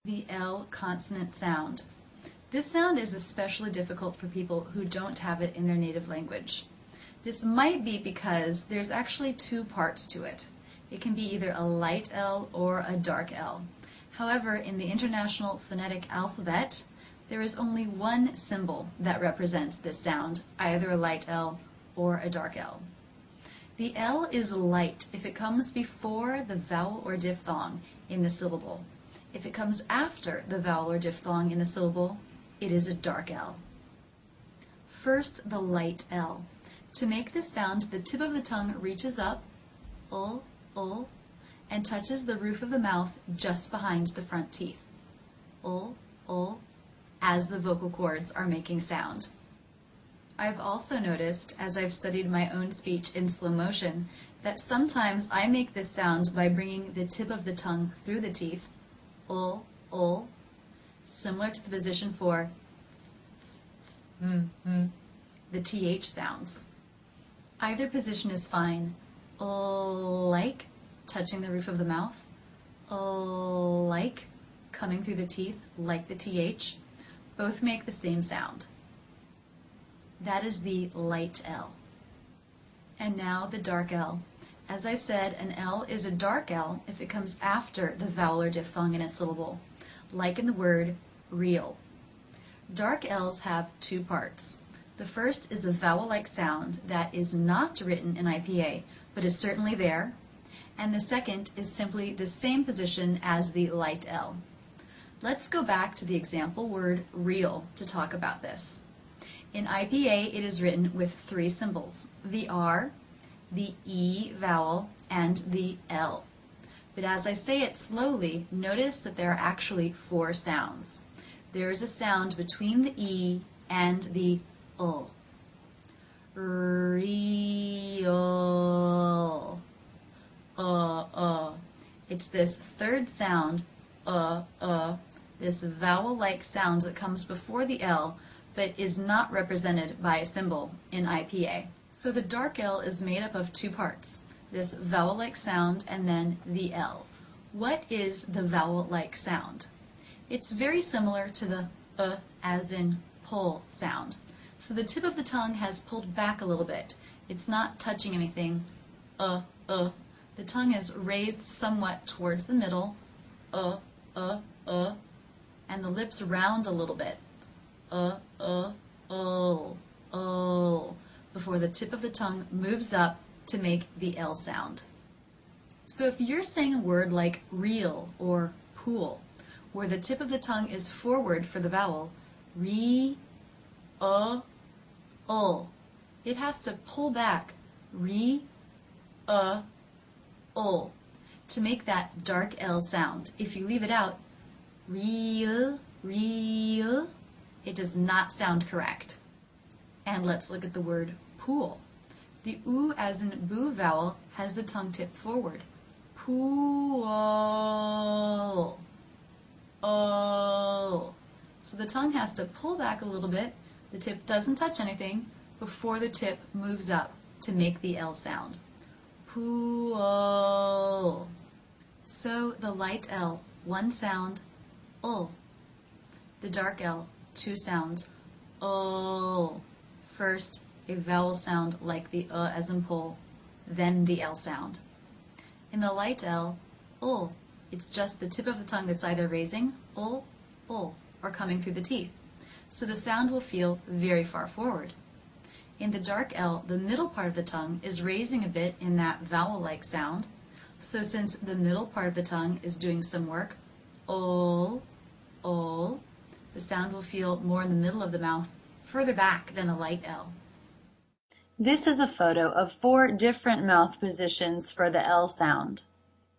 The L consonant sound. This sound is especially difficult for people who don't have it in their native language. This might be because there's actually two parts to it. It can be either a light L or a dark L. However, in the International Phonetic Alphabet, there is only one symbol that represents this sound, either a light L or a dark L. The L is light if it comes before the vowel or diphthong in the syllable. If it comes after the vowel or diphthong in the syllable, it is a dark L. First, the light L. To make this sound, the tip of the tongue reaches up, and touches the roof of the mouth just behind the front teeth. As the vocal cords are making sound. I've also noticed, as I've studied my own speech in slow motion, that sometimes I make this sound by bringing the tip of the tongue through the teeth, similar to the position for the TH sounds. Either position is fine, like touching the roof of the mouth, like coming through the teeth, like the TH. Both make the same sound. That is the light L. And now the dark L. As I said, an L is a dark L if it comes after the vowel or diphthong in a syllable, like in the word real. Dark L's have two parts. The first is a vowel-like sound that is not written in IPA, but is certainly there, and the second is simply the same position as the light L. Let's go back to the example word real to talk about this. In IPA, it is written with three symbols, the R, the E vowel, and the L. But as I say it slowly, notice that there are actually four sounds. There is a sound between the E and the L. Real. It's this third sound, this vowel-like sound that comes before the L, but is not represented by a symbol in IPA. So the dark L is made up of two parts, this vowel-like sound and then the L. What is the vowel-like sound? It's very similar to the as in pull sound. So the tip of the tongue has pulled back a little bit. It's not touching anything, The tongue is raised somewhat towards the middle, and the lips round a little bit, before the tip of the tongue moves up to make the L sound. So if you're saying a word like real or pool, where the tip of the tongue is forward for the vowel, re, it has to pull back, re, to make that dark L sound. If you leave it out, real, it does not sound correct. And let's look at the word pool. The oo as in boo vowel has the tongue tip forward. Pool. So the tongue has to pull back a little bit. The tip doesn't touch anything before the tip moves up to make the L sound. Pool. So the light L, one sound, ul. The dark L, two sounds, ul. First, a vowel sound like the as in pull, then the L sound. In the light L, ul, it's just the tip of the tongue that's either raising, ul, or coming through the teeth. So the sound will feel very far forward. In the dark L, the middle part of the tongue is raising a bit in that vowel-like sound. So since the middle part of the tongue is doing some work, ul, the sound will feel more in the middle of the mouth, further back than a light L. This is a photo of 4 different mouth positions for the L sound.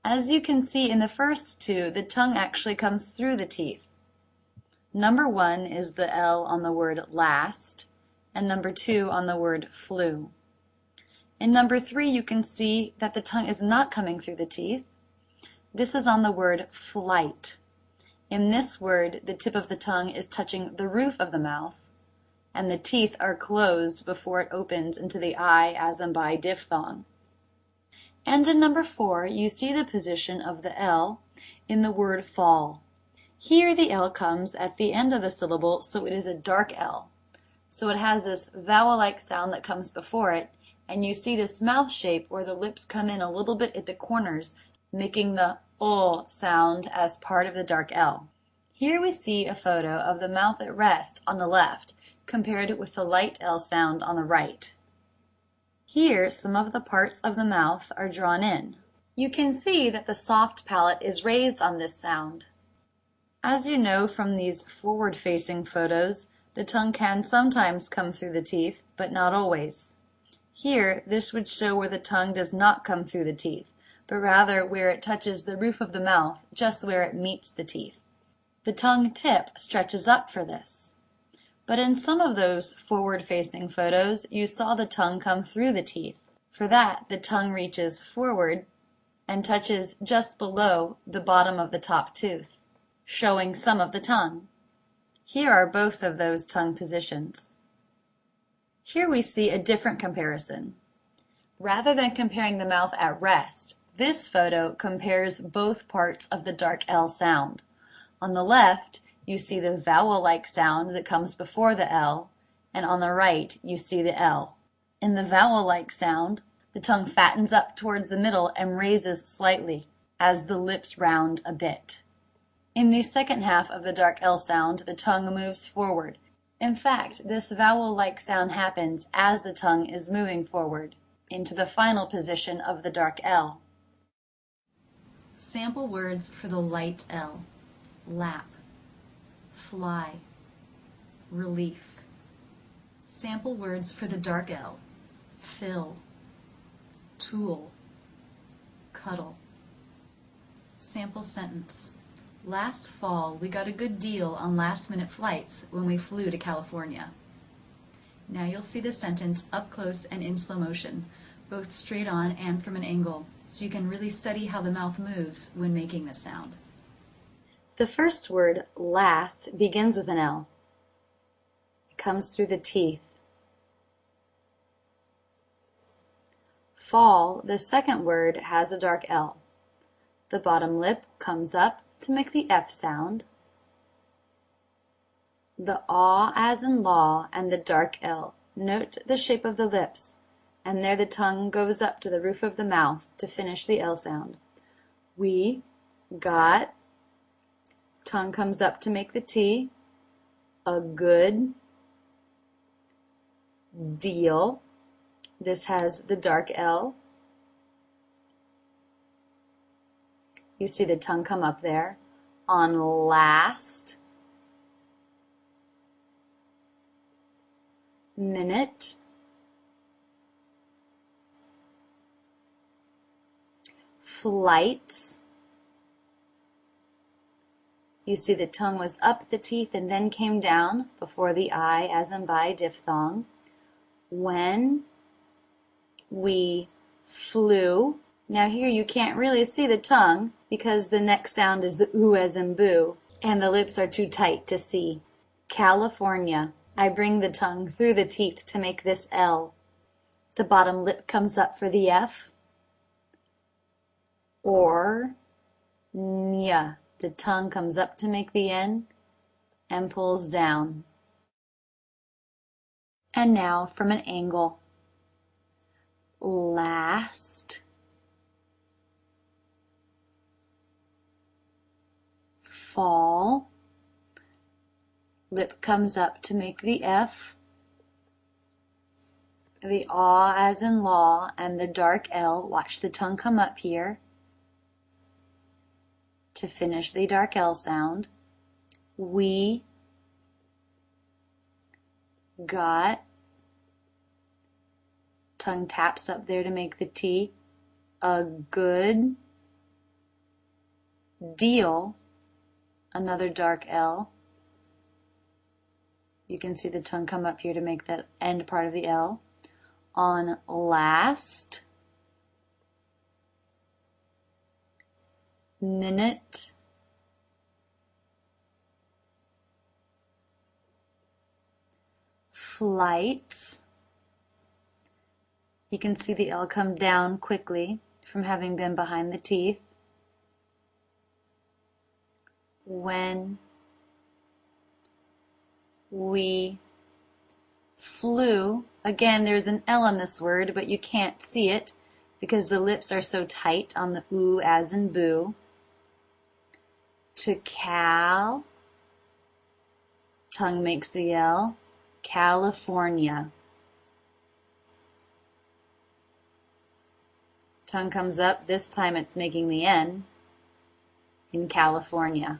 As you can see in the first 2, the tongue actually comes through the teeth. Number 1 is the L on the word last, and number 2 on the word flew. In number 3, you can see that the tongue is not coming through the teeth. This is on the word flight. In this word, the tip of the tongue is touching the roof of the mouth, and the teeth are closed before it opens into the I as in by diphthong. And in number 4, you see the position of the L in the word fall. Here the L comes at the end of the syllable, so it is a dark L. So it has this vowel-like sound that comes before it, and you see this mouth shape where the lips come in a little bit at the corners, making the sound as part of the dark L. Here we see a photo of the mouth at rest on the left, compared with the light L sound on the right. Here, some of the parts of the mouth are drawn in. You can see that the soft palate is raised on this sound. As you know from these forward-facing photos, the tongue can sometimes come through the teeth, but not always. Here, this would show where the tongue does not come through the teeth, but rather where it touches the roof of the mouth, just where it meets the teeth. The tongue tip stretches up for this. But in some of those forward-facing photos, you saw the tongue come through the teeth. For that, the tongue reaches forward and touches just below the bottom of the top tooth, showing some of the tongue. Here are both of those tongue positions. Here we see a different comparison. Rather than comparing the mouth at rest, this photo compares both parts of the dark L sound. On the left, you see the vowel-like sound that comes before the L, and on the right, you see the L. In the vowel-like sound, the tongue fattens up towards the middle and raises slightly as the lips round a bit. In the second half of the dark L sound, the tongue moves forward. In fact, this vowel-like sound happens as the tongue is moving forward into the final position of the dark L. Sample words for the light L: lap, fly, relief. Sample words for the dark L: fill, tool, cuddle. Sample sentence: last fall we got a good deal on last-minute flights when we flew to California. Now you'll see the sentence up close and in slow motion, both straight on and from an angle, so you can really study how the mouth moves when making this sound. The first word, last, begins with an L. It comes through the teeth. Fall, the second word, has a dark L. The bottom lip comes up to make the F sound. The aw as in law and the dark L. Note the shape of the lips, and there the tongue goes up to the roof of the mouth to finish the L sound. We got, tongue comes up to make the T, a good deal. This has the dark L. You see the tongue come up there. On last minute, flights. You see the tongue was up the teeth and then came down before the I as in by diphthong. When we flew. Now here you can't really see the tongue because the next sound is the oo as in boo, and the lips are too tight to see. California. I bring the tongue through the teeth to make this L. The bottom lip comes up for the F. Or nya. The tongue comes up to make the N and pulls down. And now from an angle. Last, fall, lip comes up to make the F, the aw as in law, and the dark L. Watch the tongue come up here to finish the dark L sound. We got, tongue taps up there to make the T, a good deal, another dark L. You can see the tongue come up here to make that end part of the L. On last minute, flights. You can see the L come down quickly from having been behind the teeth. when we flew. Again, there's an L in this word, but you can't see it because the lips are so tight on the oo as in boo. To tongue makes the L, California. Tongue comes up, this time it's making the N in California.